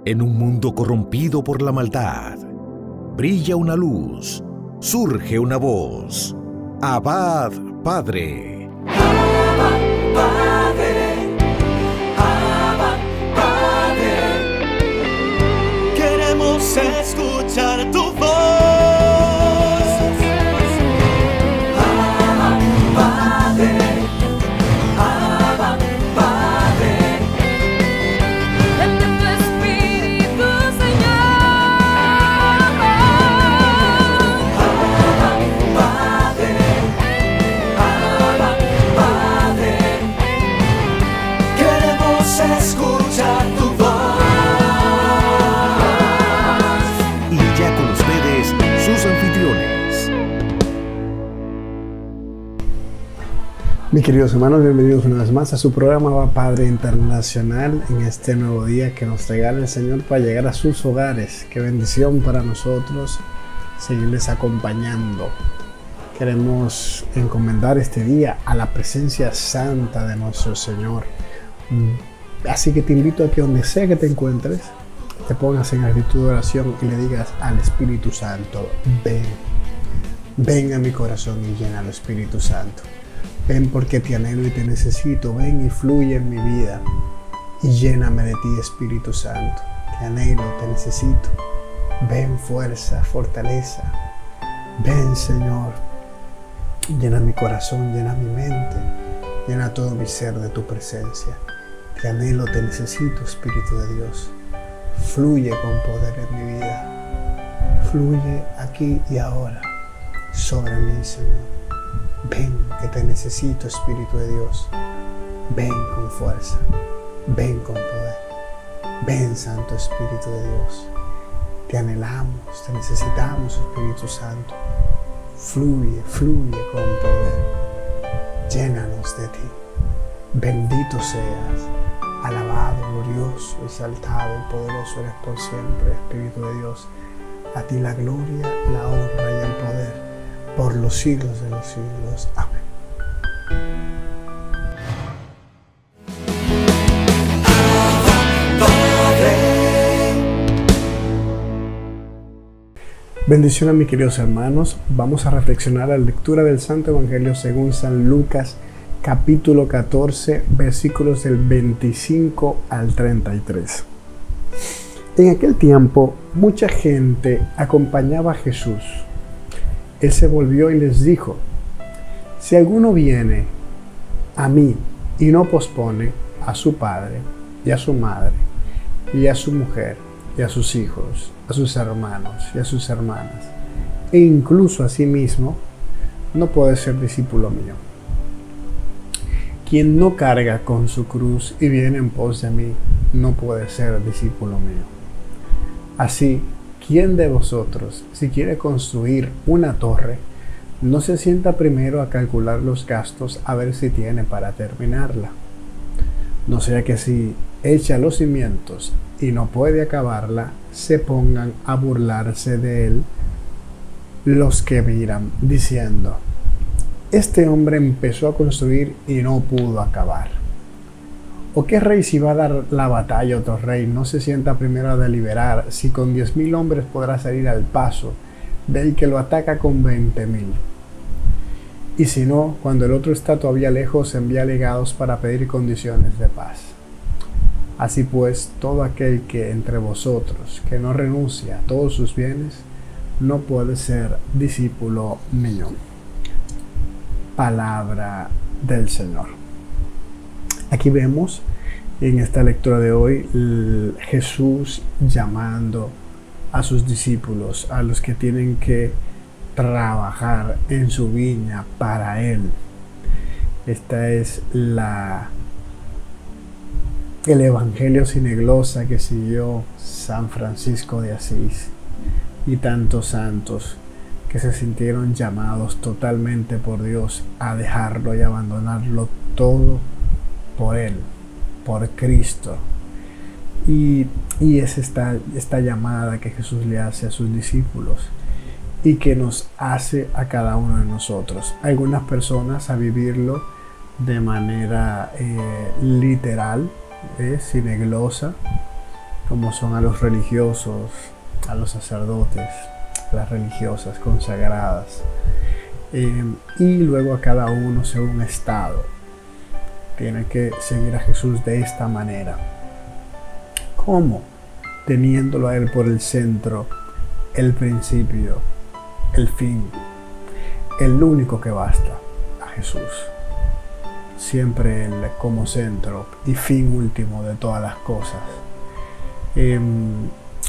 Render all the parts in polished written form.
En un mundo corrompido por la maldad, brilla una luz, surge una voz. Abad, Padre. Abba, Padre. Abba, Padre. Queremos escuchar tu voz. Abba, Padre. Abba, Padre. Vente tu Espíritu, Señor. Abba, Padre. Abba, Padre. Queremos escuchar tu voz. Y ya con ustedes, sus anfitriones. Mis queridos hermanos, bienvenidos una vez más a su programa Abba Padre Internacional en este nuevo día que nos regala el Señor para llegar a sus hogares. Qué bendición para nosotros seguirles acompañando. Queremos encomendar este día a la presencia santa de nuestro Señor. Así que te invito a que donde sea que te encuentres, te pongas en actitud de oración y le digas al Espíritu Santo: ven a mi corazón y llena al Espíritu Santo. Ven porque te anhelo y te necesito. Ven y fluye en mi vida y lléname de ti, Espíritu Santo. Te anhelo, te necesito. Ven, fuerza, fortaleza. Ven, Señor. Llena mi corazón, llena mi mente, llena todo mi ser de tu presencia. Te anhelo, te necesito, Espíritu de Dios. Fluye con poder en mi vida. Fluye aquí y ahora sobre mí, Señor. Ven, que te necesito, Espíritu de Dios. Ven con fuerza. Ven con poder. Ven, Santo Espíritu de Dios. Te anhelamos, te necesitamos, Espíritu Santo. Fluye, fluye con poder. Llénanos de ti. Bendito seas. Alabado, glorioso, exaltado y poderoso eres por siempre, Espíritu de Dios. A ti la gloria, la honra y el poder por los siglos de los siglos. Amén. Bendición a mis queridos hermanos. Vamos a reflexionar la lectura del Santo Evangelio según San Lucas, capítulo 14, versículos del 25 al 33. En aquel tiempo, mucha gente acompañaba a Jesús. Él se volvió y les dijo: si alguno viene a mí y no pospone a su padre y a su madre y a su mujer y a sus hijos, a sus hermanos y a sus hermanas, e incluso a sí mismo, no puede ser discípulo mío. Quien no carga con su cruz y viene en pos de mí, no puede ser discípulo mío. Así, ¿quién de vosotros, si quiere construir una torre, no se sienta primero a calcular los gastos a ver si tiene para terminarla? No sea que si echa los cimientos y no puede acabarla, se pongan a burlarse de él los que miran, diciendo: este hombre empezó a construir y no pudo acabar. ¿O qué rey, si va a dar la batalla a otro rey, no se sienta primero a deliberar si con 10,000 hombres podrá salir al paso del que lo ataca con 20,000? Y si no, cuando el otro está todavía lejos, envía legados para pedir condiciones de paz. Así pues, todo aquel que entre vosotros que no renuncia a todos sus bienes, no puede ser discípulo mío. Palabra del Señor. Aquí vemos en esta lectura de hoy Jesús llamando a sus discípulos, a los que tienen que trabajar en su viña para Él. Esta es el Evangelio sine glosa que siguió San Francisco de Asís y tantos santos que se sintieron llamados totalmente por Dios a dejarlo y abandonarlo todo por Él, por Cristo. Y es esta llamada que Jesús le hace a sus discípulos y que nos hace a cada uno de nosotros. Algunas personas a vivirlo de manera literal, sine glosa, como son a los religiosos, a los sacerdotes, a las religiosas consagradas, y luego a cada uno según estado. Tiene que seguir a Jesús de esta manera. ¿Cómo? Teniéndolo a Él por el centro, el principio, el fin, el único que basta, a Jesús. Siempre Él como centro y fin último de todas las cosas.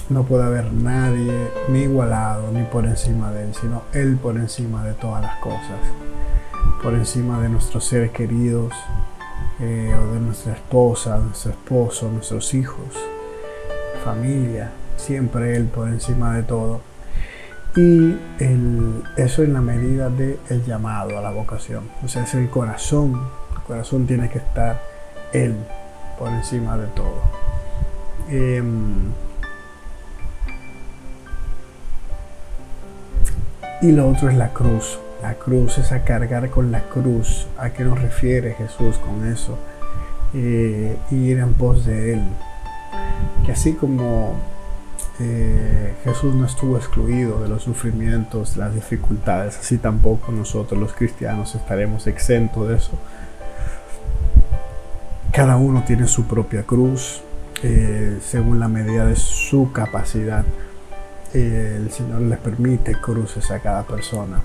No puede haber nadie ni igualado ni por encima de Él, sino Él por encima de todas las cosas, por encima de nuestros seres queridos, o de nuestra esposa, nuestro esposo, nuestros hijos, familia, siempre Él por encima de todo. Y eso en la medida del llamado a la vocación, o sea, es el corazón tiene que estar Él por encima de todo. Y lo otro es la cruz. La cruz es a cargar con la cruz. ¿A qué nos refiere Jesús con eso? Ir en pos de Él. Que así como Jesús no estuvo excluido de los sufrimientos, las dificultades, así tampoco nosotros los cristianos estaremos exentos de eso. Cada uno tiene su propia cruz, según la medida de su capacidad. El Señor les permite cruces a cada persona.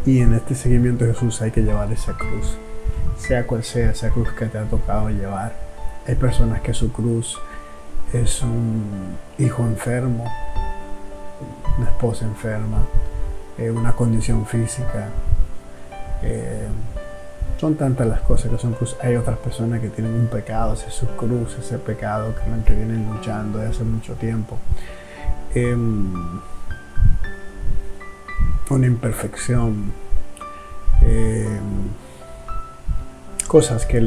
Y en este seguimiento de Jesús hay que llevar esa cruz, sea cual sea esa cruz que te ha tocado llevar. Hay personas que su cruz es un hijo enfermo, una esposa enferma, una condición física. Son tantas las cosas que son cruz. Hay otras personas que tienen un pecado, ese es su cruz, ese pecado que vienen luchando desde hace mucho tiempo. Una imperfección, cosas que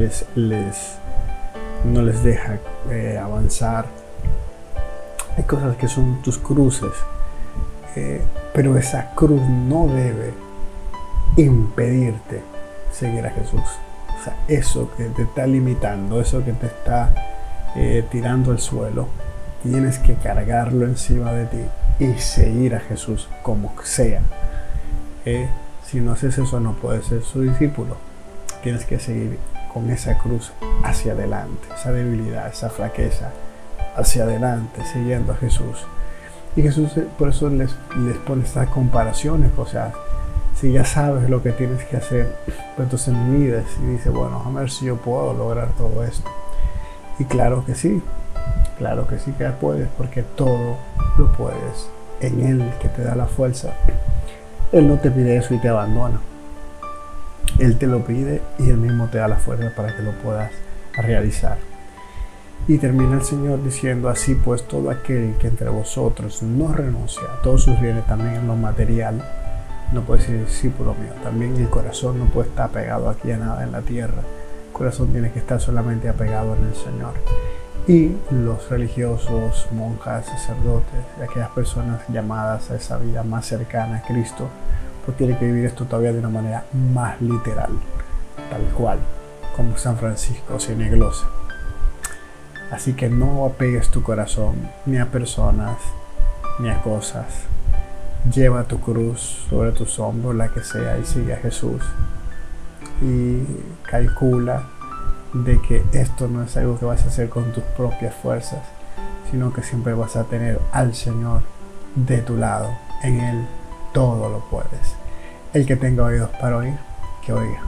no les deja avanzar. Hay cosas que son tus cruces, pero esa cruz no debe impedirte seguir a Jesús. O sea, eso que te está limitando, eso que te está tirando al suelo, tienes que cargarlo encima de ti y seguir a Jesús como sea. Si no haces eso, no puedes ser su discípulo. Tienes que seguir con esa cruz hacia adelante, esa debilidad, esa flaqueza, hacia adelante, siguiendo a Jesús. Y Jesús por eso les pone estas comparaciones. O sea, si ya sabes lo que tienes que hacer, pues entonces mides y dices, bueno, a ver si yo puedo lograr todo esto. Y claro que sí que puedes, porque todo lo puedes en Él que te da la fuerza. Él no te pide eso y te abandona. Él te lo pide y Él mismo te da la fuerza para que lo puedas realizar. Y termina el Señor diciendo, así pues todo aquel que entre vosotros no renuncia a todos sus bienes, también en lo material, no puede ser discípulo mío. También el corazón no puede estar apegado aquí a nada en la tierra. El corazón tiene que estar solamente apegado en el Señor. Y los religiosos, monjas, sacerdotes, aquellas personas llamadas a esa vida más cercana a Cristo, pues tienen que vivir esto todavía de una manera más literal, tal cual, como San Francisco sin iglesia. Así que no apegues tu corazón ni a personas ni a cosas. Lleva tu cruz sobre tus hombros, la que sea, y sigue a Jesús. Y calcula de que esto no es algo que vas a hacer con tus propias fuerzas, sino que siempre vas a tener al Señor de tu lado. En Él todo lo puedes. El que tenga oídos para oír, que oiga.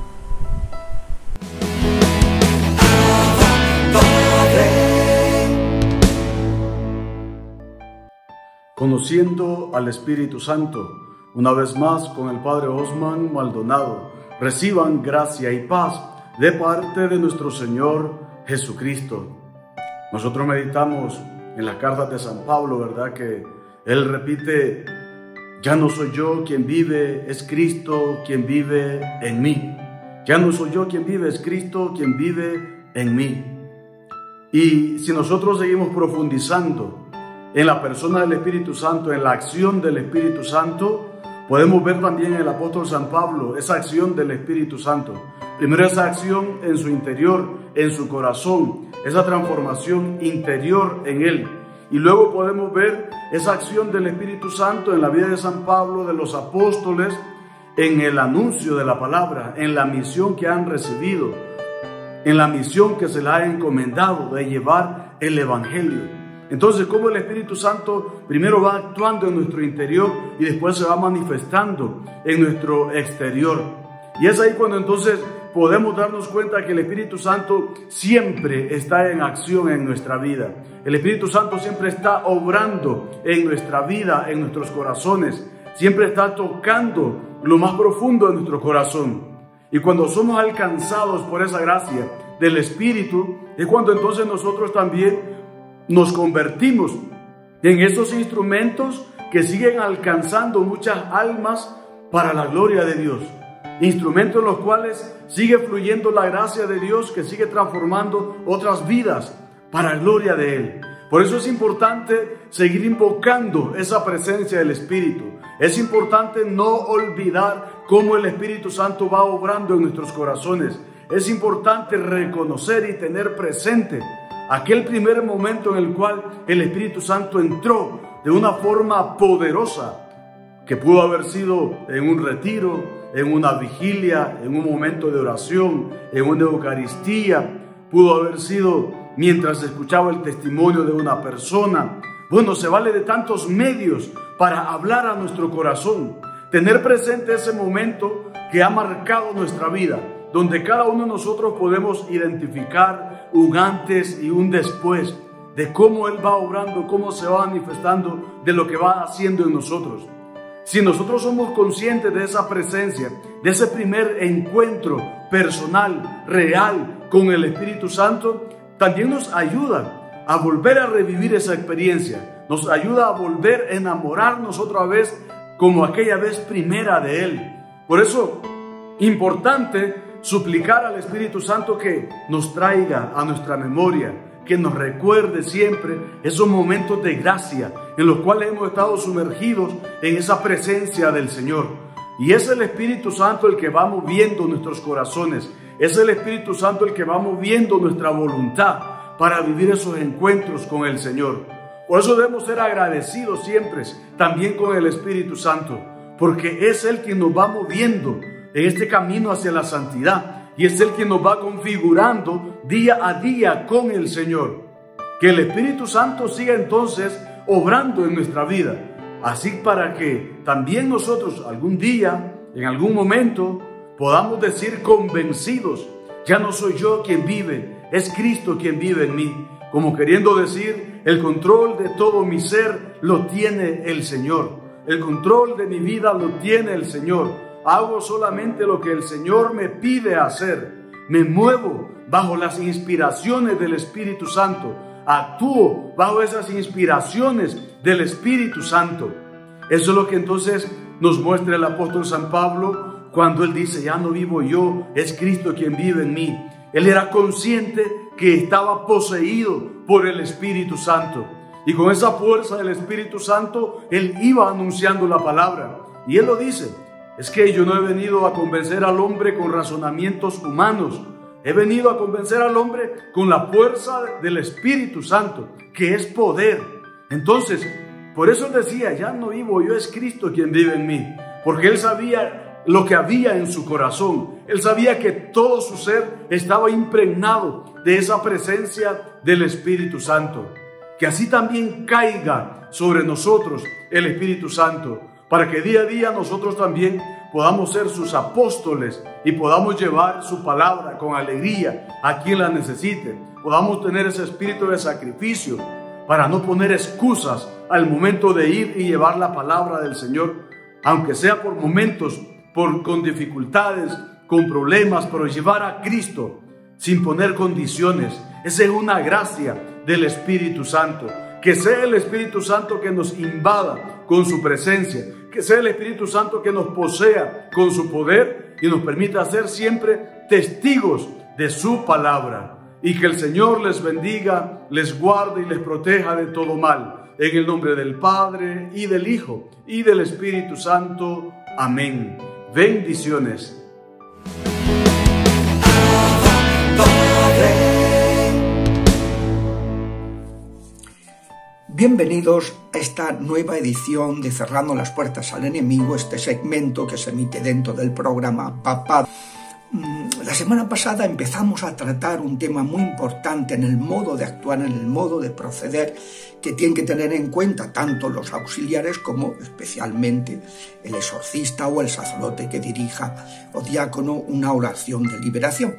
Conociendo al Espíritu Santo, una vez más con el Padre Osman Maldonado, reciban gracia y paz de parte de nuestro Señor Jesucristo. Nosotros meditamos en las cartas de San Pablo, ¿verdad? Que él repite, ya no soy yo quien vive, es Cristo quien vive en mí. Ya no soy yo quien vive, es Cristo quien vive en mí. Y si nosotros seguimos profundizando en la persona del Espíritu Santo, en la acción del Espíritu Santo, podemos ver también en el apóstol San Pablo esa acción del Espíritu Santo. Primero esa acción en su interior, en su corazón, esa transformación interior en él. Y luego podemos ver esa acción del Espíritu Santo en la vida de San Pablo, de los apóstoles, en el anuncio de la palabra, en la misión que han recibido, en la misión que se les ha encomendado de llevar el Evangelio. Entonces, cómo el Espíritu Santo primero va actuando en nuestro interior y después se va manifestando en nuestro exterior. Y es ahí cuando entonces podemos darnos cuenta que el Espíritu Santo siempre está en acción en nuestra vida. El Espíritu Santo siempre está obrando en nuestra vida, en nuestros corazones. Siempre está tocando lo más profundo de nuestro corazón. Y cuando somos alcanzados por esa gracia del Espíritu, es cuando entonces nosotros también nos convertimos en esos instrumentos que siguen alcanzando muchas almas para la gloria de Dios. Instrumentos en los cuales sigue fluyendo la gracia de Dios, que sigue transformando otras vidas para la gloria de Él. Por eso es importante seguir invocando esa presencia del Espíritu. Es importante no olvidar cómo el Espíritu Santo va obrando en nuestros corazones. Es importante reconocer y tener presente aquel primer momento en el cual el Espíritu Santo entró de una forma poderosa, que pudo haber sido en un retiro, en una vigilia, en un momento de oración, en una Eucaristía, pudo haber sido mientras escuchaba el testimonio de una persona. Bueno, se vale de tantos medios para hablar a nuestro corazón, tener presente ese momento que ha marcado nuestra vida, donde cada uno de nosotros podemos identificar un antes y un después de cómo Él va obrando, cómo se va manifestando, de lo que va haciendo en nosotros. Si nosotros somos conscientes de esa presencia, de ese primer encuentro personal, real con el Espíritu Santo, también nos ayuda a volver a revivir esa experiencia, nos ayuda a volver a enamorarnos otra vez como aquella vez primera de Él. Por eso, importante suplicar al Espíritu Santo que nos traiga a nuestra memoria, que nos recuerde siempre esos momentos de gracia en los cuales hemos estado sumergidos en esa presencia del Señor. Y es el Espíritu Santo el que va moviendo nuestros corazones, es el Espíritu Santo el que va moviendo nuestra voluntad para vivir esos encuentros con el Señor. Por eso debemos ser agradecidos siempre también con el Espíritu Santo, porque es Él quien nos va moviendo en este camino hacia la santidad. Y es Él quien nos va configurando día a día con el Señor. Que el Espíritu Santo siga entonces obrando en nuestra vida. Así para que también nosotros algún día, en algún momento, podamos decir convencidos: ya no soy yo quien vive, es Cristo quien vive en mí. Como queriendo decir, el control de todo mi ser lo tiene el Señor. El control de mi vida lo tiene el Señor. Hago solamente lo que el Señor me pide hacer. Me muevo bajo las inspiraciones del Espíritu Santo. Actúo bajo esas inspiraciones del Espíritu Santo. Eso es lo que entonces nos muestra el apóstol San Pablo cuando él dice: ya no vivo yo, es Cristo quien vive en mí. Él era consciente que estaba poseído por el Espíritu Santo. Y con esa fuerza del Espíritu Santo, él iba anunciando la palabra. Y él lo dice: es que yo no he venido a convencer al hombre con razonamientos humanos. He venido a convencer al hombre con la fuerza del Espíritu Santo, que es poder. Entonces, por eso él decía: ya no vivo yo, es Cristo quien vive en mí. Porque él sabía lo que había en su corazón. Él sabía que todo su ser estaba impregnado de esa presencia del Espíritu Santo. Que así también caiga sobre nosotros el Espíritu Santo, para que día a día nosotros también podamos ser sus apóstoles y podamos llevar su palabra con alegría a quien la necesite. Podamos tener ese espíritu de sacrificio para no poner excusas al momento de ir y llevar la palabra del Señor, aunque sea por momentos, con dificultades, con problemas, pero llevar a Cristo sin poner condiciones. Esa es una gracia del Espíritu Santo. Que sea el Espíritu Santo que nos invada con su presencia, que sea el Espíritu Santo que nos posea con su poder y nos permita ser siempre testigos de su palabra. Y que el Señor les bendiga, les guarde y les proteja de todo mal. en el nombre del Padre, y del Hijo, y del Espíritu Santo. Amén. Bendiciones. Bienvenidos a esta nueva edición de Cerrando las Puertas al Enemigo, este segmento que se emite dentro del programa Papá. La semana pasada empezamos a tratar un tema muy importante en el modo de actuar, en el modo de proceder, que tienen que tener en cuenta tanto los auxiliares como especialmente el exorcista o el sacerdote que dirija o diácono una oración de liberación.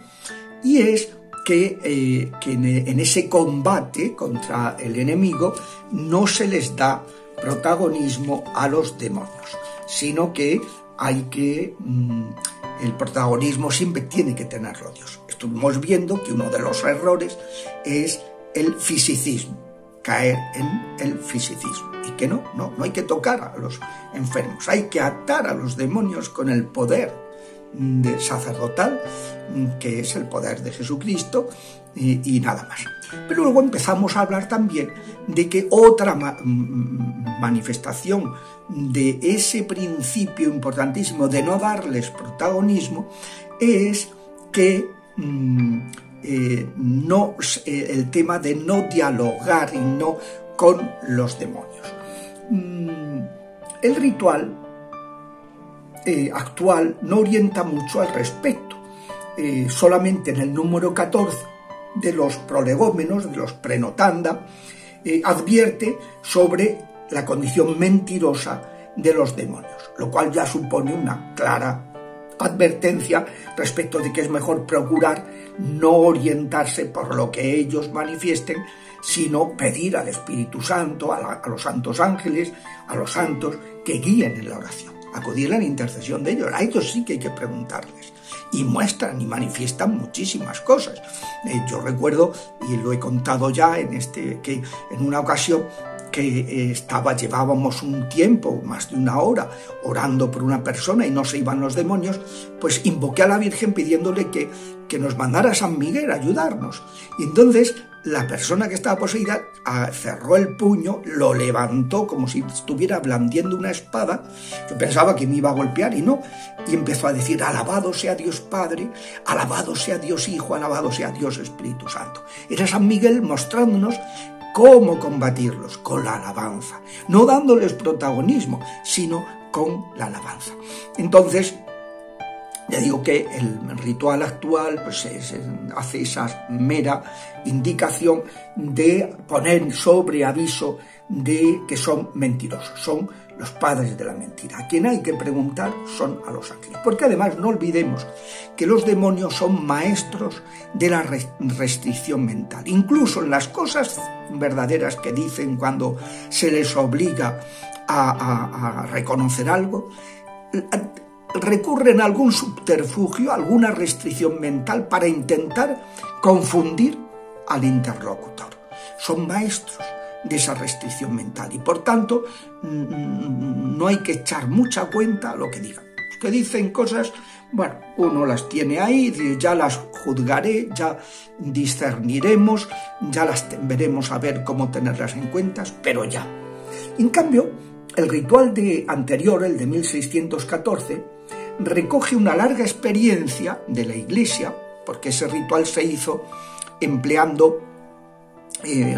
Y es que en ese combate contra el enemigo no se les da protagonismo a los demonios, sino que hay que... el protagonismo siempre tiene que tenerlo Dios. Estuvimos viendo que uno de los errores es el fisicismo, caer en el fisicismo, y que no hay que tocar a los enfermos, hay que atar a los demonios con el poder sacerdotal, que es el poder de Jesucristo, y nada más. Pero luego empezamos a hablar también de que otra manifestación de ese principio importantísimo de no darles protagonismo es que el tema de no dialogar y no con los demonios. El ritual actual no orienta mucho al respecto. Solamente en el número 14 de los prolegómenos, de los prenotanda, advierte sobre la condición mentirosa de los demonios, lo cual ya supone una clara advertencia respecto de que es mejor procurar no orientarse por lo que ellos manifiesten, sino pedir al Espíritu Santo, a los santos ángeles, a los santos, que guíen en la oración, acudir a la intercesión de ellos. A ellos sí que hay que preguntarles, y muestran y manifiestan muchísimas cosas. Yo recuerdo, y lo he contado ya que en una ocasión que llevábamos un tiempo, más de una hora, orando por una persona y no se iban los demonios, pues invoqué a la Virgen pidiéndole que nos mandara a San Miguel a ayudarnos. Y entonces la persona que estaba poseída cerró el puño, lo levantó como si estuviera blandiendo una espada. Yo pensaba que me iba a golpear y no. Y empezó a decir: alabado sea Dios Padre, alabado sea Dios Hijo, alabado sea Dios Espíritu Santo. Era San Miguel mostrándonos cómo combatirlos con la alabanza, no dándoles protagonismo, sino con la alabanza. Entonces, ya digo que el ritual actual pues hace esa mera indicación de poner sobre aviso de que son mentirosos, son los padres de la mentira. A quien hay que preguntar son a los ángeles, porque además no olvidemos que los demonios son maestros de la restricción mental. Incluso en las cosas verdaderas que dicen cuando se les obliga a reconocer algo, recurren a algún subterfugio, alguna restricción mental para intentar confundir al interlocutor. Son maestros de esa restricción mental y por tanto no hay que echar mucha cuenta a lo que digan. Los que dicen cosas, bueno, uno las tiene ahí, ya las juzgaré, ya discerniremos, ya las veremos a ver cómo tenerlas en cuenta, pero ya. En cambio, el ritual anterior, el de 1614, recoge una larga experiencia de la Iglesia, porque ese ritual se hizo empleando,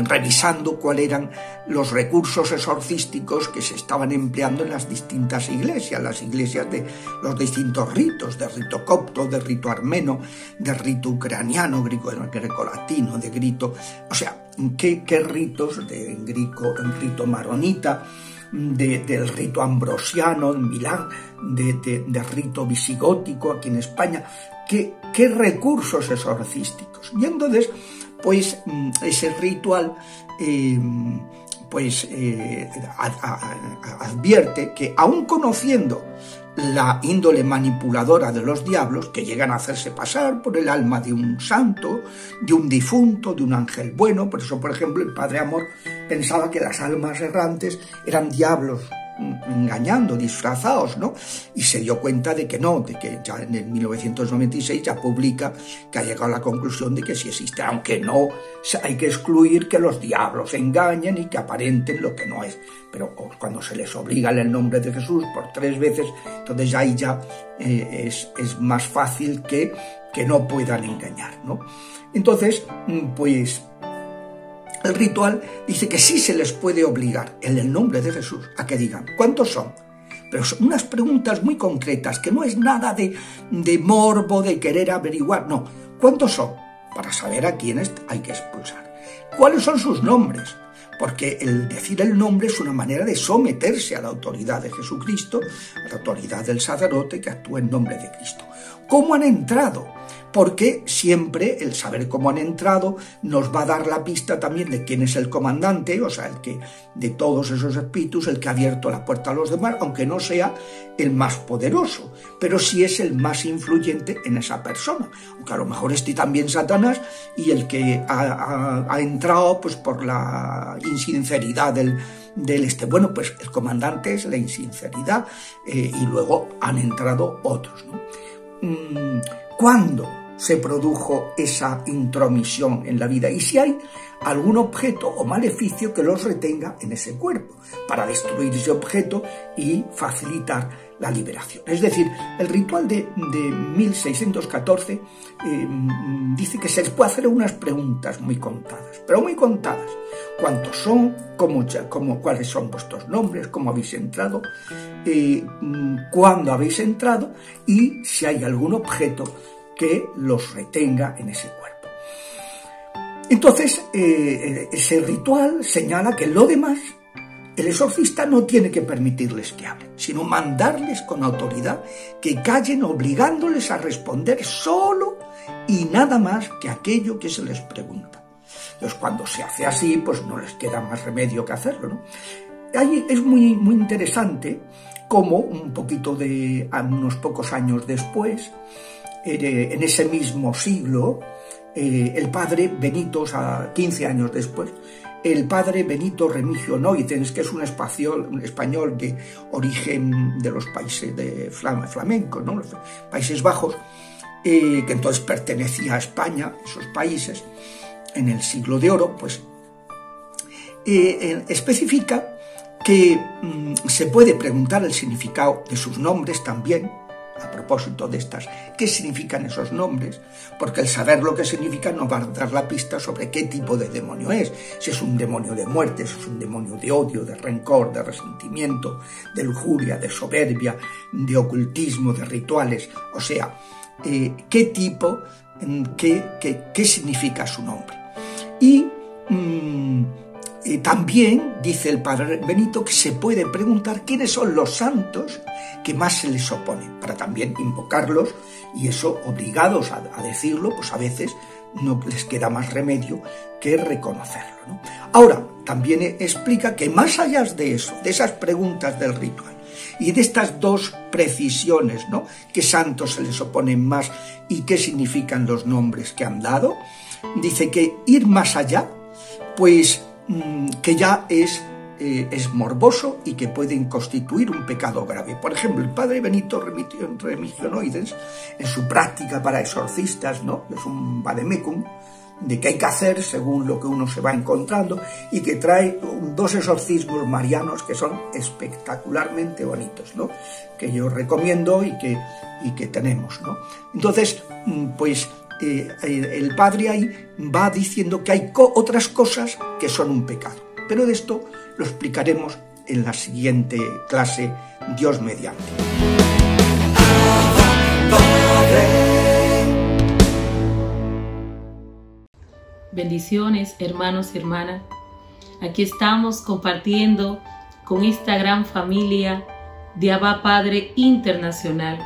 revisando cuáles eran los recursos exorcísticos que se estaban empleando en las distintas iglesias, las iglesias de los distintos ritos, de rito copto, de rito armeno, de rito ucraniano, grecolatino, de rito, o sea, qué ritos, de rito maronita, del rito ambrosiano en Milán, de rito visigótico aquí en España, qué recursos exorcísticos. Y entonces, pues ese ritual advierte que aun conociendo la índole manipuladora de los diablos, que llegan a hacerse pasar por el alma de un santo, de un difunto, de un ángel bueno. Por eso, por ejemplo, el Padre Amor pensaba que las almas errantes eran diablos engañando, disfrazados, ¿no? Y se dio cuenta de que no, de que ya en el 1996 ya publica que ha llegado a la conclusión de que sí existe, aunque no hay que excluir que los diablos engañen y que aparenten lo que no es. Pero cuando se les obliga en el nombre de Jesús por 3 veces, entonces ahí ya es más fácil que no puedan engañar, ¿no? Entonces, pues el ritual dice que sí se les puede obligar en el nombre de Jesús a que digan ¿cuántos son? Pero son unas preguntas muy concretas, que no es nada de morbo, de querer averiguar, no. ¿Cuántos son? Para saber a quiénes hay que expulsar. ¿Cuáles son sus nombres? Porque el decir el nombre es una manera de someterse a la autoridad de Jesucristo, a la autoridad del sacerdote que actúa en nombre de Cristo. ¿Cómo han entrado? Porque siempre el saber cómo han entrado nos va a dar la pista también de quién es el comandante, o sea, el que de todos esos espíritus, el que ha abierto la puerta a los demás, aunque no sea el más poderoso, pero sí es el más influyente en esa persona. Aunque a lo mejor esté también Satanás y el que ha entrado pues por la insinceridad del bueno, pues el comandante es la insinceridad y luego han entrado otros, ¿no? ¿Cuándo se produjo esa intromisión en la vida? Y si hay algún objeto o maleficio que los retenga en ese cuerpo para destruir ese objeto y facilitar la liberación. Es decir, el ritual de 1614 dice que se les puede hacer unas preguntas muy contadas, pero muy contadas. ¿Cuántos son? ¿Cuáles son vuestros nombres? ¿Cómo habéis entrado? ¿Cuándo habéis entrado? Y si hay algún objeto que los retenga en ese cuerpo. Entonces, ese ritual señala que lo demás, el exorcista no tiene que permitirles que hablen, sino mandarles con autoridad que callen, obligándoles a responder solo y nada más que aquello que se les pregunta. Entonces, cuando se hace así, pues no les queda más remedio que hacerlo, ¿no? Ahí es muy, muy interesante cómo unos pocos años después, en ese mismo siglo, el padre Benito, o sea, 15 años después, el padre Benito Remigio Noidens, que es un español de origen de los países de flamenco, ¿no? Los Países Bajos, que entonces pertenecía a España, esos países, en el siglo de oro, pues especifica que se puede preguntar el significado de sus nombres también, a propósito de qué significan esos nombres, porque el saber lo que significan nos va a dar la pista sobre qué tipo de demonio es, si es un demonio de muerte, si es un demonio de odio, de rencor, de resentimiento, de lujuria, de soberbia, de ocultismo, de rituales, o sea, qué tipo, qué significa su nombre. Y también dice el padre Benito que se puede preguntar quiénes son los santos que más se les oponen, para también invocarlos, y eso, obligados a decirlo, pues a veces no les queda más remedio que reconocerlo, ¿no? Ahora, también explica que más allá de eso, de esas preguntas del ritual y de estas dos precisiones, ¿no? ¿Qué santos se les oponen más y qué significan los nombres que han dado? Dice que ir más allá, pues que ya es morboso y que pueden constituir un pecado grave. Por ejemplo, el padre Benito Remigio Noidens, en su práctica para exorcistas, ¿no? Es un vademecum de qué hay que hacer según lo que uno se va encontrando, y que trae 2 exorcismos marianos que son espectacularmente bonitos, ¿no? Que yo recomiendo y que tenemos, ¿no? Entonces, pues el padre ahí va diciendo que hay otras cosas que son un pecado, pero de esto lo explicaremos en la siguiente clase, Dios mediante. Bendiciones, hermanos y hermanas. Aquí estamos compartiendo con esta gran familia de Abba Padre Internacional.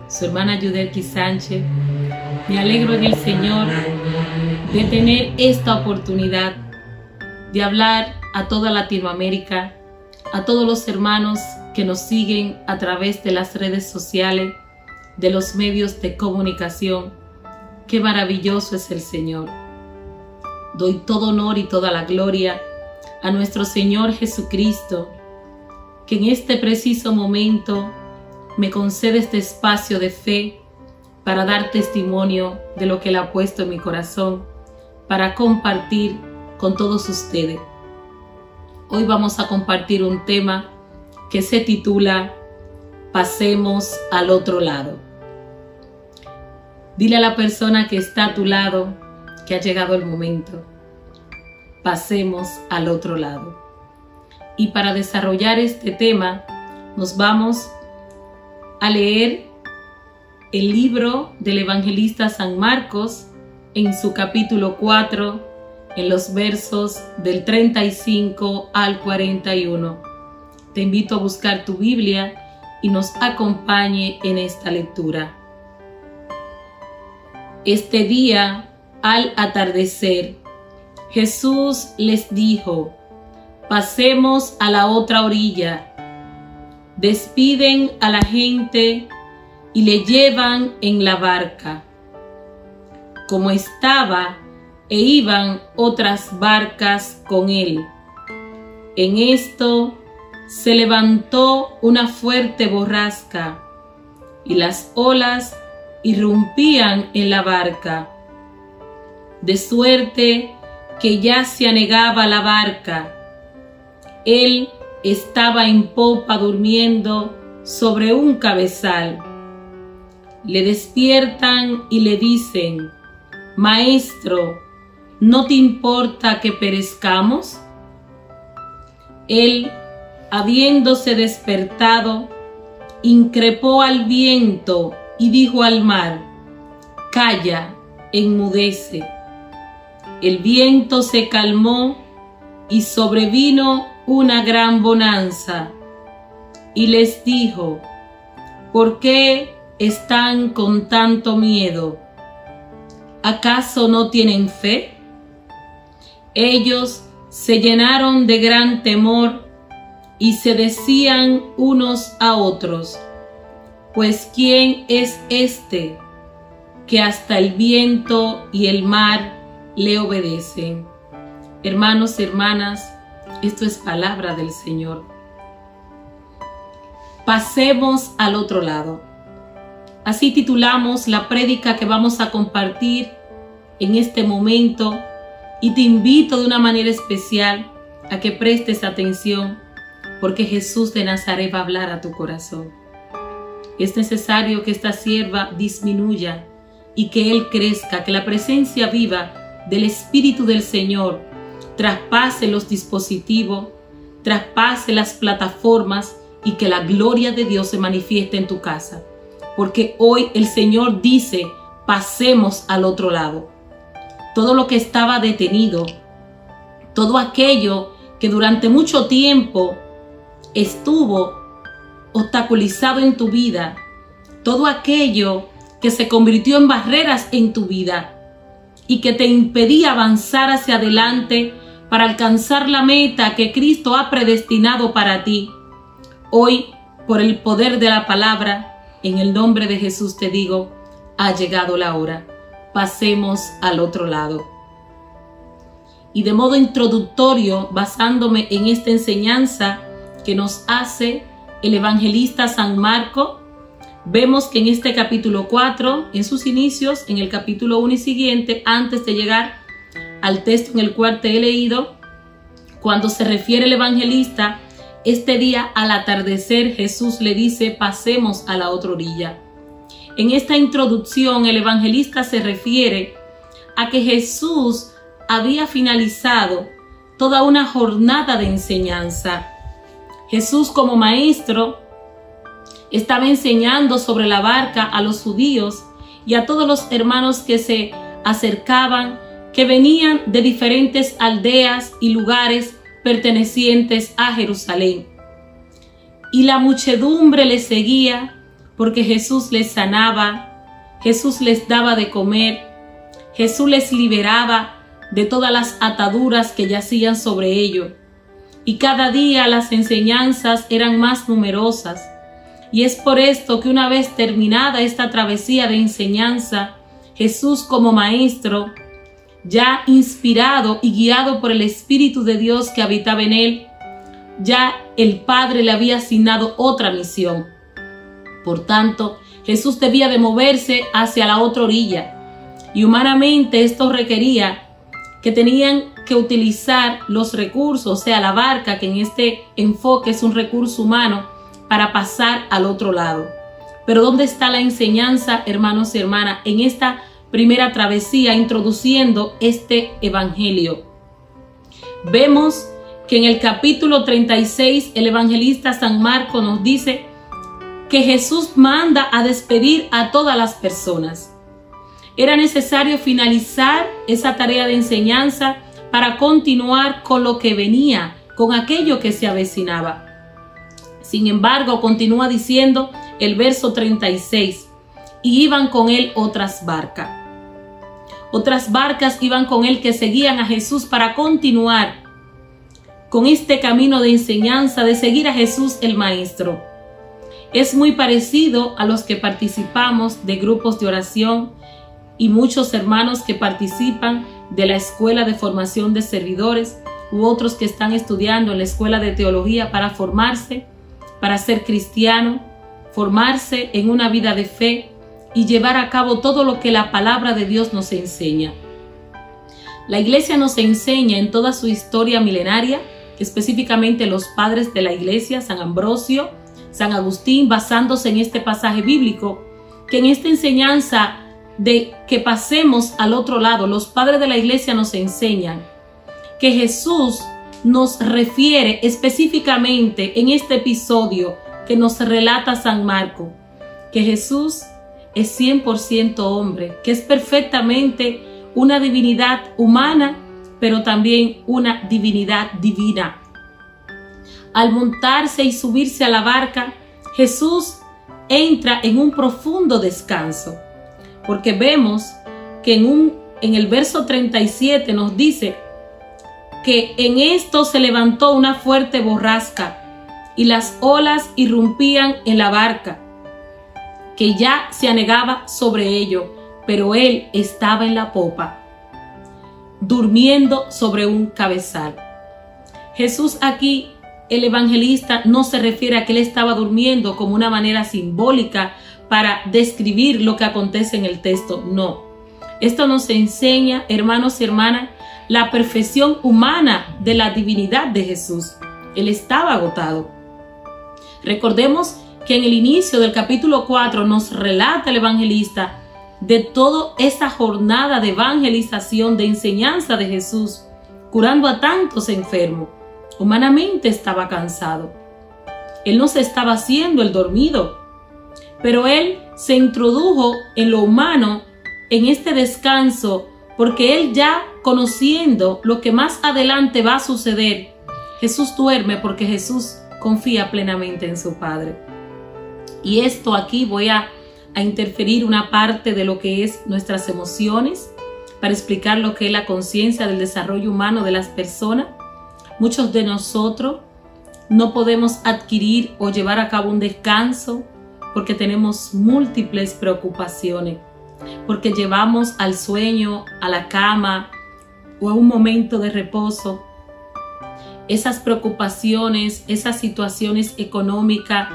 Su hermana Yudelki Sánchez. Me alegro en el Señor de tener esta oportunidad de hablar a toda Latinoamérica, a todos los hermanos que nos siguen a través de las redes sociales, de los medios de comunicación. Qué maravilloso es el Señor. Doy todo honor y toda la gloria a nuestro Señor Jesucristo, que en este preciso momento me concede este espacio de fe para dar testimonio de lo que Él ha puesto en mi corazón, para compartir con todos ustedes. Hoy vamos a compartir un tema que se titula Pasemos al otro lado. Dile a la persona que está a tu lado que ha llegado el momento. Pasemos al otro lado. Y para desarrollar este tema nos vamos a leer el libro del evangelista San Marcos en su capítulo 4, en los versos del 35 al 41. Te invito a buscar tu Biblia y nos acompañe en esta lectura. Este día, al atardecer, Jesús les dijo: pasemos a la otra orilla. Despiden a la gente y le llevan en la barca. Como estaba, e iban otras barcas con él. En esto se levantó una fuerte borrasca, y las olas irrumpían en la barca, de suerte que ya se anegaba la barca. Él estaba en popa durmiendo sobre un cabezal. Le despiertan y le dicen: Maestro, ¿no te importa que perezcamos? Él, habiéndose despertado, increpó al viento y dijo al mar: Calla, enmudece. El viento se calmó y sobrevino una gran bonanza. Y les dijo: ¿por qué están con tanto miedo? ¿Acaso no tienen fe? Ellos se llenaron de gran temor y se decían unos a otros: pues ¿quién es este que hasta el viento y el mar le obedecen? Hermanos y hermanas, esto es palabra del Señor. Pasemos al otro lado. Así titulamos la prédica que vamos a compartir en este momento, y te invito de una manera especial a que prestes atención, porque Jesús de Nazaret va a hablar a tu corazón. Es necesario que esta sierva disminuya y que Él crezca, que la presencia viva del Espíritu del Señor traspase los dispositivos, traspase las plataformas, y que la gloria de Dios se manifieste en tu casa. Porque hoy el Señor dice: pasemos al otro lado. Todo lo que estaba detenido, todo aquello que durante mucho tiempo estuvo obstaculizado en tu vida, todo aquello que se convirtió en barreras en tu vida y que te impedía avanzar hacia adelante para alcanzar la meta que Cristo ha predestinado para ti. Hoy, por el poder de la palabra, en el nombre de Jesús te digo: ha llegado la hora. Pasemos al otro lado. Y de modo introductorio, basándome en esta enseñanza que nos hace el evangelista San Marcos, vemos que en este capítulo 4, en sus inicios, en el capítulo 1 y siguiente, antes de llegar al texto en el cual te he leído, cuando se refiere el evangelista, este día al atardecer Jesús le dice: pasemos a la otra orilla. En esta introducción el evangelista se refiere a que Jesús había finalizado toda una jornada de enseñanza. Jesús, como maestro, estaba enseñando sobre la barca a los judíos y a todos los hermanos que se acercaban, que venían de diferentes aldeas y lugares pertenecientes a Jerusalén. Y la muchedumbre les seguía porque Jesús les sanaba, Jesús les daba de comer, Jesús les liberaba de todas las ataduras que yacían sobre ellos. Y cada día las enseñanzas eran más numerosas. Y es por esto que una vez terminada esta travesía de enseñanza, Jesús como maestro, ya inspirado y guiado por el Espíritu de Dios que habitaba en él, ya el Padre le había asignado otra misión. Por tanto, Jesús debía de moverse hacia la otra orilla. Y humanamente esto requería que tenían que utilizar los recursos, o sea, la barca, que en este enfoque es un recurso humano, para pasar al otro lado. Pero ¿dónde está la enseñanza, hermanos y hermanas, en esta primera travesía introduciendo este evangelio? Vemos que en el capítulo 36 el evangelista San Marcos nos dice que Jesús manda a despedir a todas las personas. Era necesario finalizar esa tarea de enseñanza para continuar con lo que venía, con aquello que se avecinaba. Sin embargo, continúa diciendo el verso 36, y iban con él otras barcas. Otras barcas iban con él que seguían a Jesús para continuar con este camino de enseñanza, de seguir a Jesús el Maestro. Es muy parecido a los que participamos de grupos de oración y muchos hermanos que participan de la Escuela de Formación de Servidores u otros que están estudiando en la Escuela de Teología para formarse, para ser cristiano, formarse en una vida de fe y llevar a cabo todo lo que la palabra de Dios nos enseña. La Iglesia nos enseña en toda su historia milenaria, específicamente los padres de la Iglesia, San Ambrosio, San Agustín, basándose en este pasaje bíblico, que en esta enseñanza de que pasemos al otro lado, los padres de la Iglesia nos enseñan que Jesús nos refiere específicamente en este episodio que nos relata San Marcos, que Jesús es 100% hombre, que es perfectamente una divinidad humana, pero también una divinidad divina. Al montarse y subirse a la barca, Jesús entra en un profundo descanso, porque vemos que en el verso 37 nos dice que en esto se levantó una fuerte borrasca y las olas irrumpían en la barca, que ya se anegaba sobre ello, pero él estaba en la popa, durmiendo sobre un cabezal. Jesús aquí, el evangelista, no se refiere a que él estaba durmiendo como una manera simbólica para describir lo que acontece en el texto, no. Esto nos enseña, hermanos y hermanas, la perfección humana de la divinidad de Jesús. Él estaba agotado. Recordemos que en el inicio del capítulo 4 nos relata el evangelista de toda esa jornada de evangelización, de enseñanza de Jesús, curando a tantos enfermos. Humanamente estaba cansado. Él no se estaba haciendo el dormido, pero él se introdujo en lo humano en este descanso, porque él ya conociendo lo que más adelante va a suceder, Jesús duerme porque Jesús confía plenamente en su Padre. Y esto aquí voy a interferir una parte de lo que es nuestras emociones para explicar lo que es la conciencia del desarrollo humano de las personas. Muchos de nosotros no podemos adquirir o llevar a cabo un descanso porque tenemos múltiples preocupaciones, porque llevamos al sueño, a la cama o a un momento de reposo esas preocupaciones, esas situaciones económicas,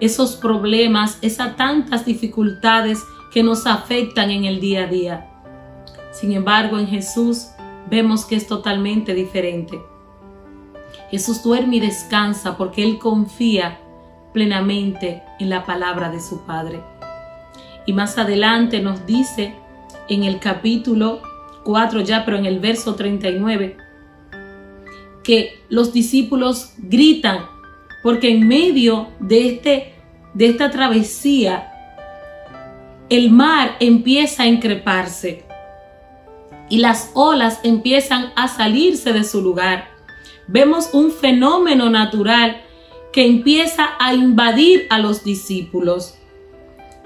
esos problemas, esas tantas dificultades que nos afectan en el día a día. Sin embargo, en Jesús vemos que es totalmente diferente. Jesús duerme y descansa porque Él confía plenamente en la palabra de su Padre. Y más adelante nos dice en el capítulo 4 ya, pero en el verso 39, que los discípulos gritan porque en medio de esta travesía el mar empieza a increparse y las olas empiezan a salirse de su lugar. Vemos un fenómeno natural que empieza a invadir a los discípulos.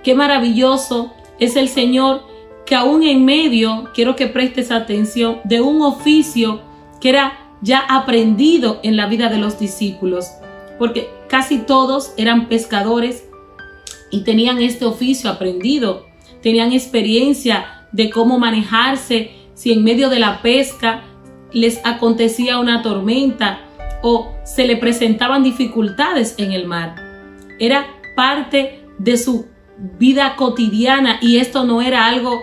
Qué maravilloso es el Señor, que aún en medio, quiero que prestes atención, de un oficio que era ya aprendido en la vida de los discípulos, porque casi todos eran pescadores y tenían este oficio aprendido, tenían experiencia de cómo manejarse si en medio de la pesca les acontecía una tormenta o se le presentaban dificultades en el mar. Era parte de su vida cotidiana y esto no era algo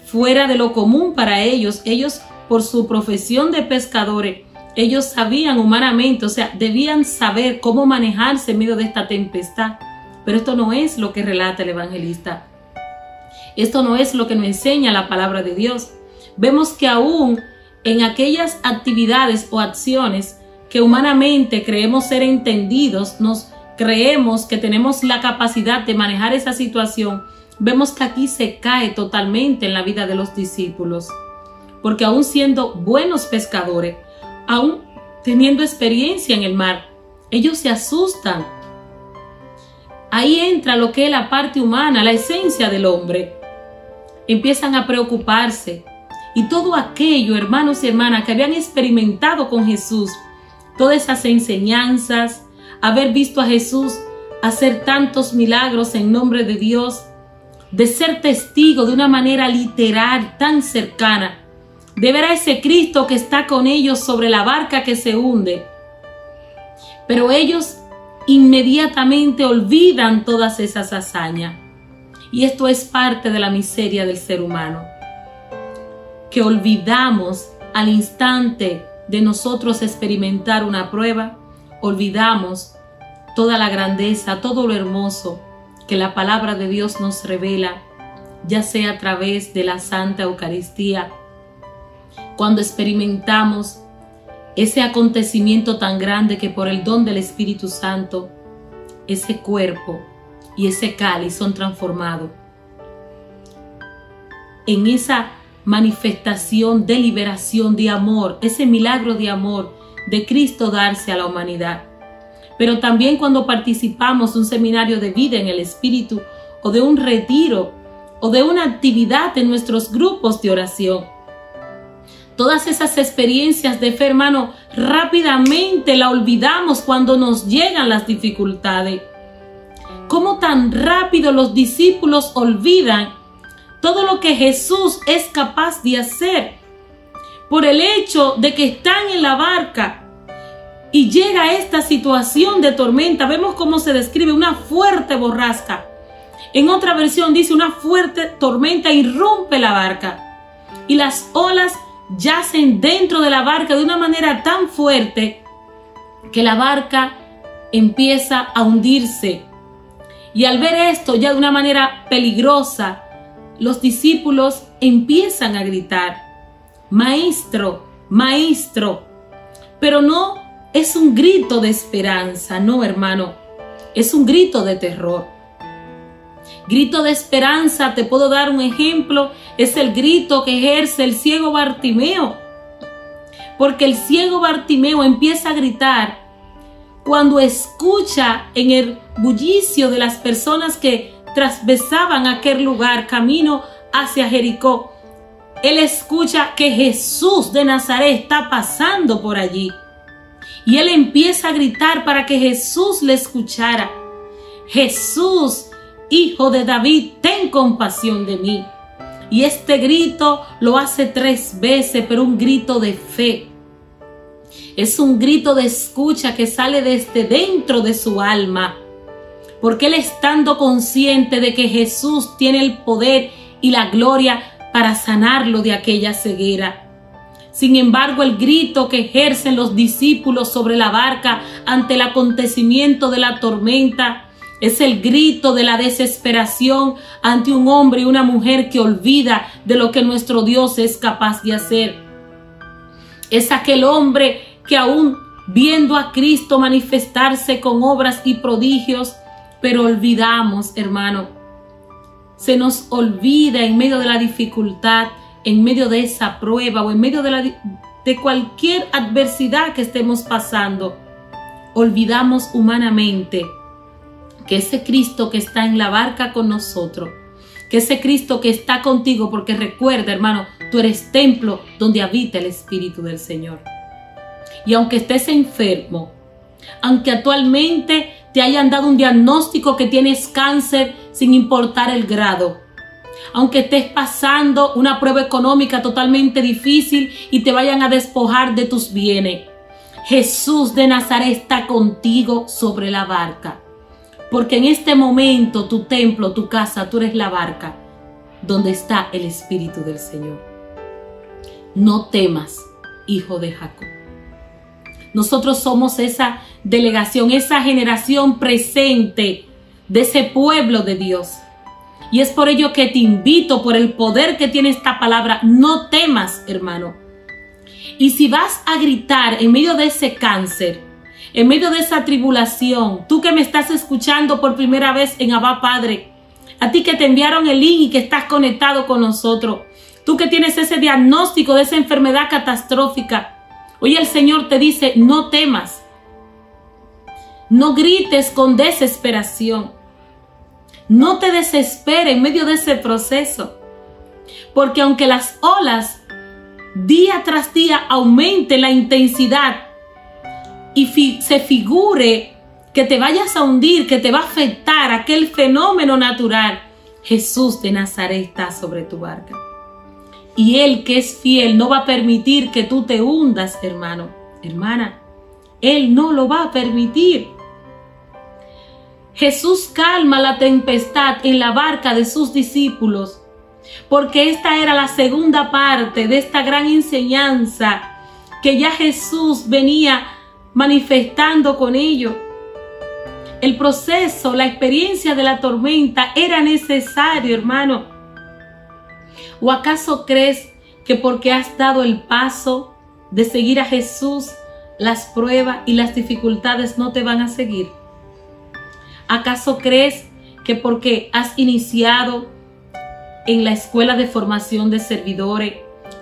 fuera de lo común para ellos. Ellos, por su profesión de pescadores, ellos sabían humanamente, o sea, debían saber cómo manejarse en medio de esta tempestad. Pero esto no es lo que relata el evangelista. Esto no es lo que nos enseña la palabra de Dios. Vemos que aún en aquellas actividades o acciones que humanamente creemos ser entendidos, nos creemos que tenemos la capacidad de manejar esa situación, vemos que aquí se cae totalmente en la vida de los discípulos. Porque aún siendo buenos pescadores, aún teniendo experiencia en el mar, ellos se asustan. Ahí entra lo que es la parte humana, la esencia del hombre. Empiezan a preocuparse. Y todo aquello, hermanos y hermanas, que habían experimentado con Jesús, todas esas enseñanzas, haber visto a Jesús hacer tantos milagros en nombre de Dios, de ser testigo de una manera literal tan cercana, de ver a ese Cristo que está con ellos sobre la barca que se hunde. Pero ellos inmediatamente olvidan todas esas hazañas. Y esto es parte de la miseria del ser humano, que olvidamos al instante de nosotros experimentar una prueba, olvidamos toda la grandeza, todo lo hermoso que la palabra de Dios nos revela, ya sea a través de la Santa Eucaristía, cuando experimentamos ese acontecimiento tan grande que por el don del Espíritu Santo, ese cuerpo y ese cáliz son transformados en esa manifestación de liberación, de amor, ese milagro de amor de Cristo darse a la humanidad. Pero también cuando participamos de un seminario de vida en el Espíritu, o de un retiro, o de una actividad en nuestros grupos de oración, todas esas experiencias de fe, hermano, rápidamente la olvidamos cuando nos llegan las dificultades. ¿Cómo tan rápido los discípulos olvidan todo lo que Jesús es capaz de hacer por el hecho de que están en la barca y llega esta situación de tormenta? Vemos cómo se describe una fuerte borrasca. En otra versión dice una fuerte tormenta irrumpe la barca y las olas yacen dentro de la barca de una manera tan fuerte que la barca empieza a hundirse. Y al ver esto ya de una manera peligrosa, los discípulos empiezan a gritar: Maestro, Maestro. Pero no es un grito de esperanza, no, hermano, es un grito de terror. Grito de esperanza, te puedo dar un ejemplo, es el grito que ejerce el ciego Bartimeo. Porque el ciego Bartimeo empieza a gritar cuando escucha en el bullicio de las personas que traspasaban aquel lugar camino hacia Jericó. Él escucha que Jesús de Nazaret está pasando por allí. Y él empieza a gritar para que Jesús le escuchara: Jesús, Hijo de David, ten compasión de mí. Y este grito lo hace 3 veces, pero un grito de fe. Es un grito de escucha que sale desde dentro de su alma. Porque él, estando consciente de que Jesús tiene el poder y la gloria para sanarlo de aquella ceguera. Sin embargo, el grito que ejercen los discípulos sobre la barca ante el acontecimiento de la tormenta es el grito de la desesperación ante un hombre y una mujer que olvida de lo que nuestro Dios es capaz de hacer. Es aquel hombre que aún viendo a Cristo manifestarse con obras y prodigios, pero olvidamos, hermano, se nos olvida en medio de la dificultad, en medio de esa prueba o en medio de cualquier adversidad que estemos pasando, olvidamos humanamente que ese Cristo que está en la barca con nosotros, que ese Cristo que está contigo, porque recuerda, hermano, tú eres templo donde habita el Espíritu del Señor. Y aunque estés enfermo, aunque actualmente te hayan dado un diagnóstico que tienes cáncer sin importar el grado, aunque estés pasando una prueba económica totalmente difícil y te vayan a despojar de tus bienes, Jesús de Nazaret está contigo sobre la barca. Porque en este momento tu templo, tu casa, tú eres la barca donde está el Espíritu del Señor. No temas, hijo de Jacob. Nosotros somos esa delegación, esa generación presente de ese pueblo de Dios. Y es por ello que te invito, por el poder que tiene esta palabra, no temas, hermano. Y si vas a gritar en medio de ese cáncer, en medio de esa tribulación, tú que me estás escuchando por primera vez en Abba Padre, a ti que te enviaron el link y que estás conectado con nosotros, tú que tienes ese diagnóstico de esa enfermedad catastrófica, hoy el Señor te dice, no temas. No grites con desesperación. No te desesperes en medio de ese proceso. Porque aunque las olas día tras día aumenten la intensidad y se figure que te vayas a hundir, que te va a afectar aquel fenómeno natural, Jesús de Nazaret está sobre tu barca. Y Él, que es fiel, no va a permitir que tú te hundas, hermano, hermana. Él no lo va a permitir. Jesús calma la tempestad en la barca de sus discípulos, porque esta era la segunda parte de esta gran enseñanza que ya Jesús venía manifestando con ellos. El proceso, la experiencia de la tormenta era necesario, hermano. ¿O acaso crees que porque has dado el paso de seguir a Jesús, las pruebas y las dificultades no te van a seguir? ¿Acaso crees que porque has iniciado en la escuela de formación de servidores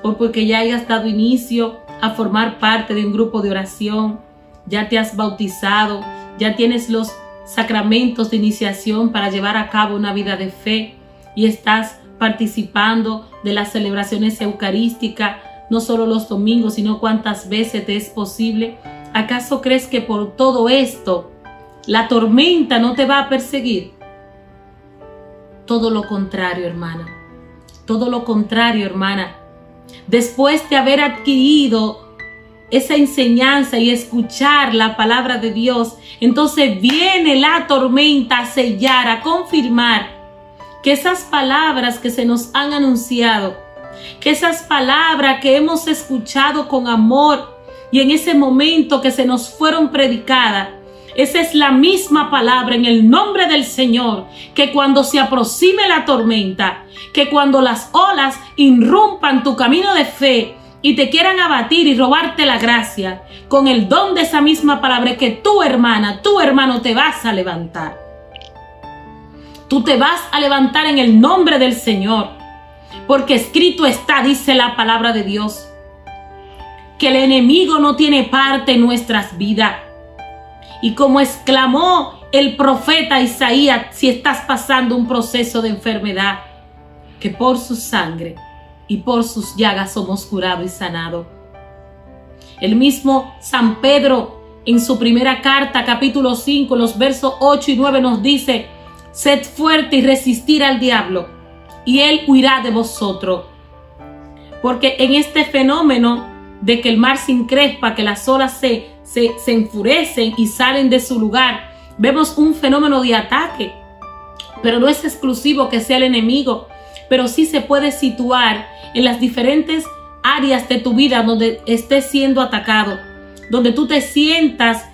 o porque ya hayas dado inicio a formar parte de un grupo de oración, ya te has bautizado, ya tienes los sacramentos de iniciación para llevar a cabo una vida de fe y estás participando de las celebraciones eucarísticas, no solo los domingos, sino cuantas veces te es posible? ¿Acaso crees que por todo esto la tormenta no te va a perseguir? Todo lo contrario, hermana. Todo lo contrario, hermana. Después de haber adquirido esa enseñanza y escuchar la palabra de Dios, entonces viene la tormenta a sellar, a confirmar que esas palabras que se nos han anunciado, que esas palabras que hemos escuchado con amor y en ese momento que se nos fueron predicadas, esa es la misma palabra en el nombre del Señor, que cuando se aproxime la tormenta, que cuando las olas irrumpan tu camino de fe y te quieran abatir y robarte la gracia, con el don de esa misma palabra, que tu hermana, tu hermano te vas a levantar. Tú te vas a levantar en el nombre del Señor, porque escrito está, dice la palabra de Dios, que el enemigo no tiene parte en nuestras vidas. Y como exclamó el profeta Isaías, si estás pasando un proceso de enfermedad, que por su sangre y por sus llagas somos curados y sanados. El mismo San Pedro en su primera carta, capítulo 5, los versos 8 y 9 nos dice: sed fuerte y resistir al diablo, y él huirá de vosotros. Porque en este fenómeno de que el mar se encrespa, que las olas se enfurecen y salen de su lugar, vemos un fenómeno de ataque. Pero no es exclusivo que sea el enemigo, pero sí se puede situar en las diferentes áreas de tu vida donde estés siendo atacado, donde tú te sientas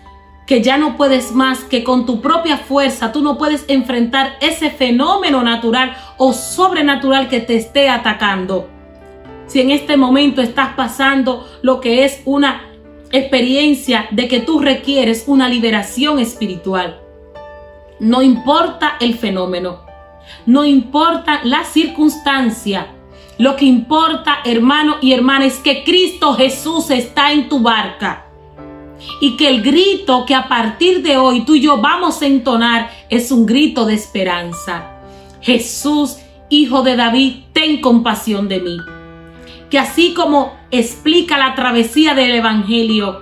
que ya no puedes más, que con tu propia fuerza tú no puedes enfrentar ese fenómeno natural o sobrenatural que te esté atacando. Si en este momento estás pasando lo que es una experiencia de que tú requieres una liberación espiritual, no importa el fenómeno, no importa la circunstancia, lo que importa, hermano y hermana, es que Cristo Jesús está en tu barca. Y que el grito que a partir de hoy tú y yo vamos a entonar es un grito de esperanza. Jesús, Hijo de David, ten compasión de mí. Que así como explica la travesía del Evangelio,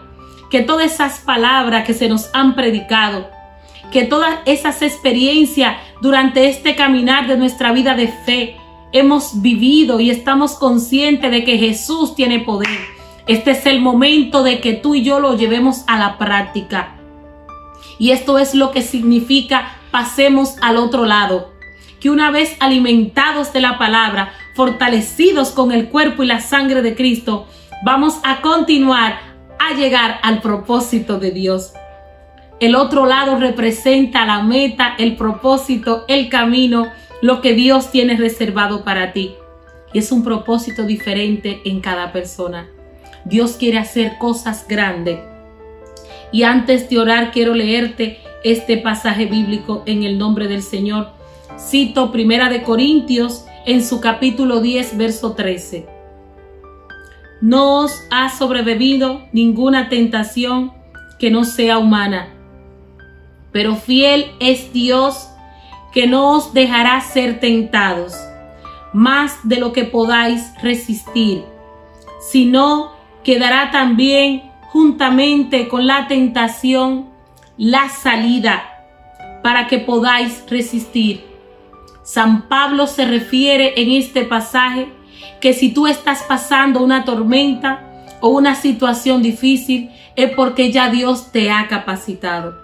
que todas esas palabras que se nos han predicado, que todas esas experiencias durante este caminar de nuestra vida de fe hemos vivido y estamos conscientes de que Jesús tiene poder. Este es el momento de que tú y yo lo llevemos a la práctica. Y esto es lo que significa pasemos al otro lado. Que una vez alimentados de la palabra, fortalecidos con el cuerpo y la sangre de Cristo, vamos a continuar a llegar al propósito de Dios. El otro lado representa la meta, el propósito, el camino, lo que Dios tiene reservado para ti. Y es un propósito diferente en cada persona. Dios quiere hacer cosas grandes. Y antes de orar, quiero leerte este pasaje bíblico en el nombre del Señor. Cito 1 Corintios en su capítulo 10, verso 13. No os ha sobrevivido ninguna tentación que no sea humana, pero fiel es Dios, que no os dejará ser tentados más de lo que podáis resistir, sino que dará también juntamente con la tentación la salida para que podáis resistir. San Pablo se refiere en este pasaje que si tú estás pasando una tormenta o una situación difícil, es porque ya Dios te ha capacitado.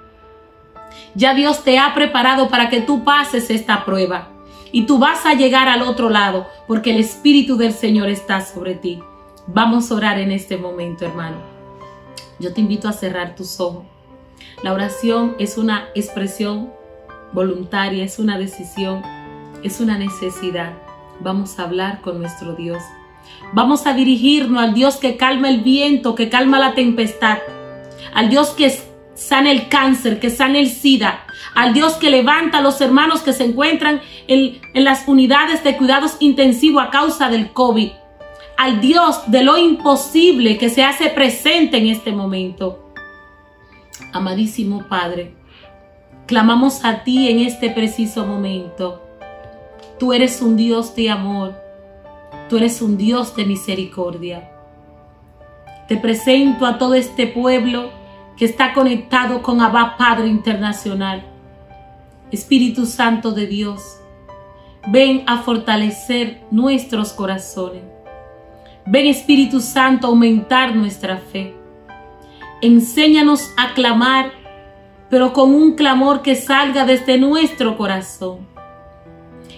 Ya Dios te ha preparado para que tú pases esta prueba. Y tú vas a llegar al otro lado porque el Espíritu del Señor está sobre ti. Vamos a orar en este momento, hermano. Yo te invito a cerrar tus ojos. La oración es una expresión voluntaria, es una decisión, es una necesidad. Vamos a hablar con nuestro Dios. Vamos a dirigirnos al Dios que calma el viento, que calma la tempestad. Al Dios que sana el cáncer, que sana el SIDA. Al Dios que levanta a los hermanos que se encuentran en las unidades de cuidados intensivos a causa del COVID. Al Dios de lo imposible que se hace presente en este momento. Amadísimo Padre, clamamos a ti en este preciso momento. Tú eres un Dios de amor. Tú eres un Dios de misericordia. Te presento a todo este pueblo que está conectado con Abba Padre Internacional. Espíritu Santo de Dios, ven a fortalecer nuestros corazones. Ven, Espíritu Santo, a aumentar nuestra fe. Enséñanos a clamar, pero con un clamor que salga desde nuestro corazón.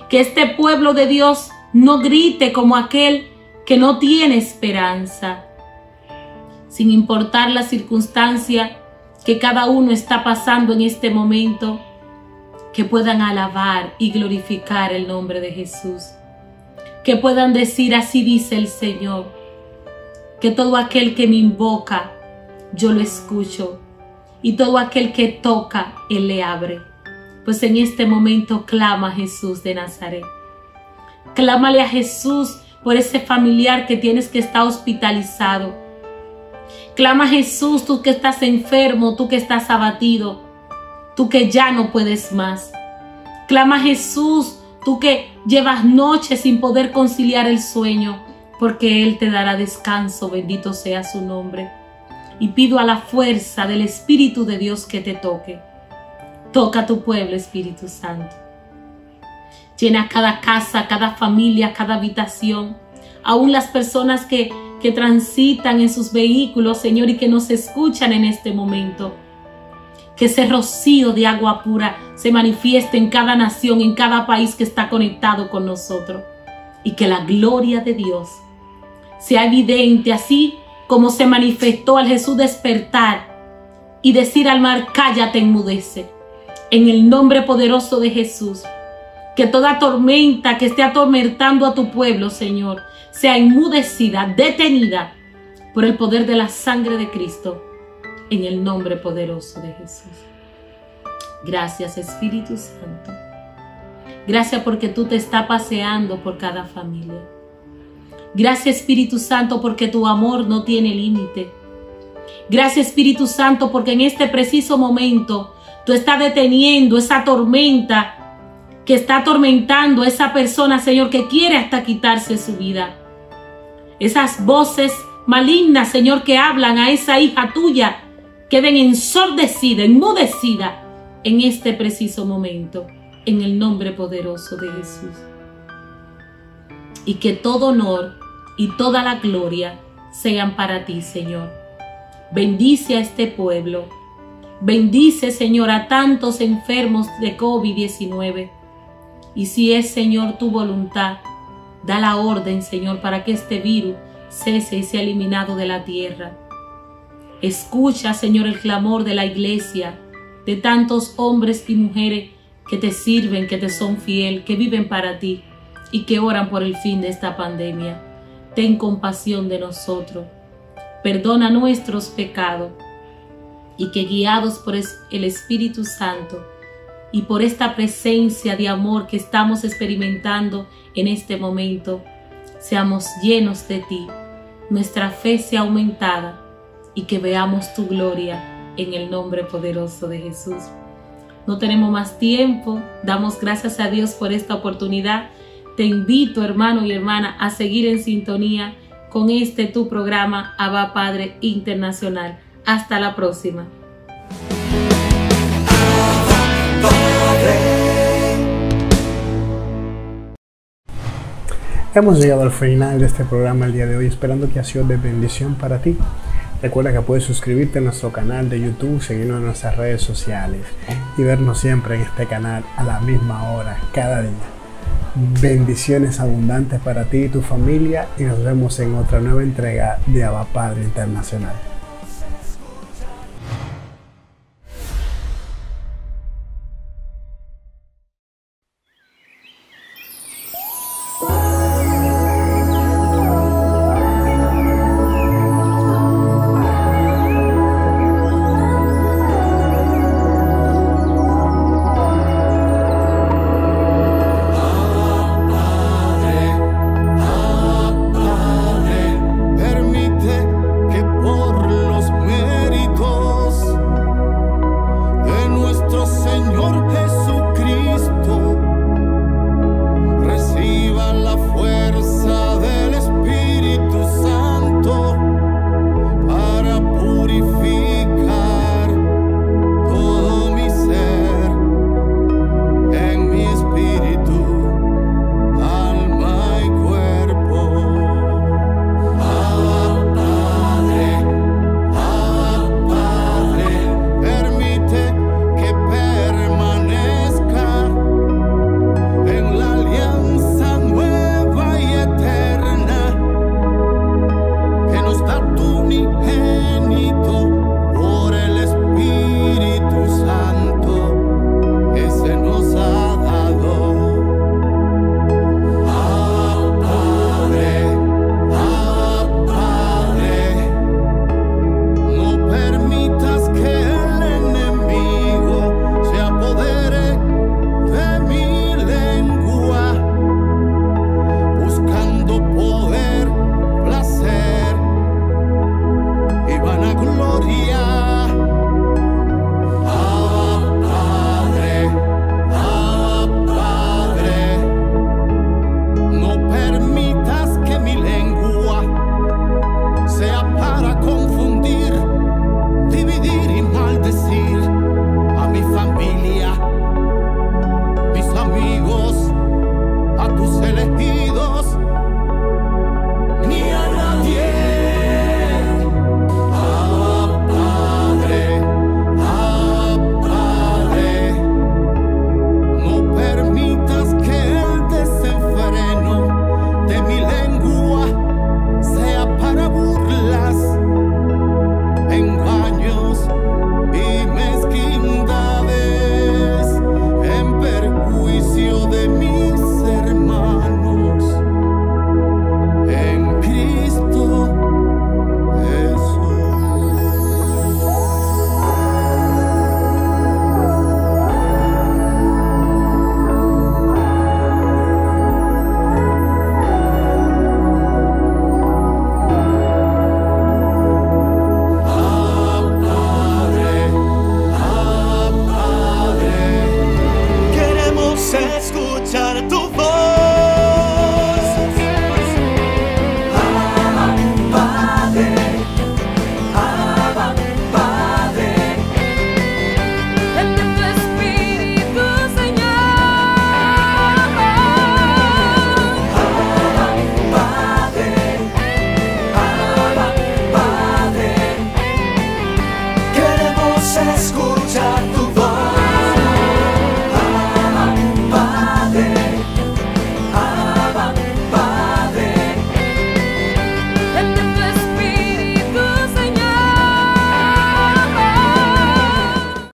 Que este pueblo de Dios no grite como aquel que no tiene esperanza. Sin importar la circunstancia que cada uno está pasando en este momento, que puedan alabar y glorificar el nombre de Jesús. Que puedan decir, así dice el Señor, que todo aquel que me invoca, yo lo escucho, y todo aquel que toca, Él le abre. Pues en este momento clama a Jesús de Nazaret. Clámale a Jesús por ese familiar que tienes que estar hospitalizado. Clama a Jesús, tú que estás enfermo, tú que estás abatido, tú que ya no puedes más. Clama a Jesús, tú que llevas noches sin poder conciliar el sueño, porque Él te dará descanso, bendito sea su nombre. Y pido a la fuerza del Espíritu de Dios que te toque. Toca a tu pueblo, Espíritu Santo. Llena cada casa, cada familia, cada habitación. Aún las personas que transitan en sus vehículos, Señor, y que nos escuchan en este momento. Que ese rocío de agua pura se manifieste en cada nación, en cada país que está conectado con nosotros. Y que la gloria de Dios sea evidente, así como se manifestó al Jesús despertar y decir al mar, cállate, enmudece. En el nombre poderoso de Jesús, que toda tormenta que esté atormentando a tu pueblo, Señor, sea enmudecida, detenida por el poder de la sangre de Cristo, en el nombre poderoso de Jesús. Gracias, Espíritu Santo. Gracias porque tú te estás paseando por cada familia. Gracias, Espíritu Santo, porque tu amor no tiene límite. Gracias, Espíritu Santo, porque en este preciso momento tú estás deteniendo esa tormenta que está atormentando a esa persona, Señor, que quiere hasta quitarse su vida. Esas voces malignas, Señor, que hablan a esa hija tuya, queden ensordecidas, enmudecidas en este preciso momento, en el nombre poderoso de Jesús. Y que todo honor y toda la gloria sean para ti, Señor. Bendice a este pueblo. Bendice, Señor, a tantos enfermos de COVID-19. Y si es, Señor, tu voluntad, da la orden, Señor, para que este virus cese y sea eliminado de la tierra. Escucha, Señor, el clamor de la iglesia, de tantos hombres y mujeres que te sirven, que te son fiel, que viven para ti y que oran por el fin de esta pandemia. Ten compasión de nosotros. Perdona nuestros pecados y que guiados por el Espíritu Santo y por esta presencia de amor que estamos experimentando en este momento, seamos llenos de ti, nuestra fe sea aumentada y que veamos tu gloria en el nombre poderoso de Jesús. No tenemos más tiempo, damos gracias a Dios por esta oportunidad. Te invito, hermano y hermana, a seguir en sintonía con tu programa Abba Padre Internacional. Hasta la próxima. Hemos llegado al final de este programa el día de hoy, esperando que ha sido de bendición para ti. Recuerda que puedes suscribirte a nuestro canal de YouTube, seguirnos en nuestras redes sociales y vernos siempre en este canal a la misma hora, cada día. Bendiciones abundantes para ti y tu familia y nos vemos en otra nueva entrega de Abba Padre Internacional.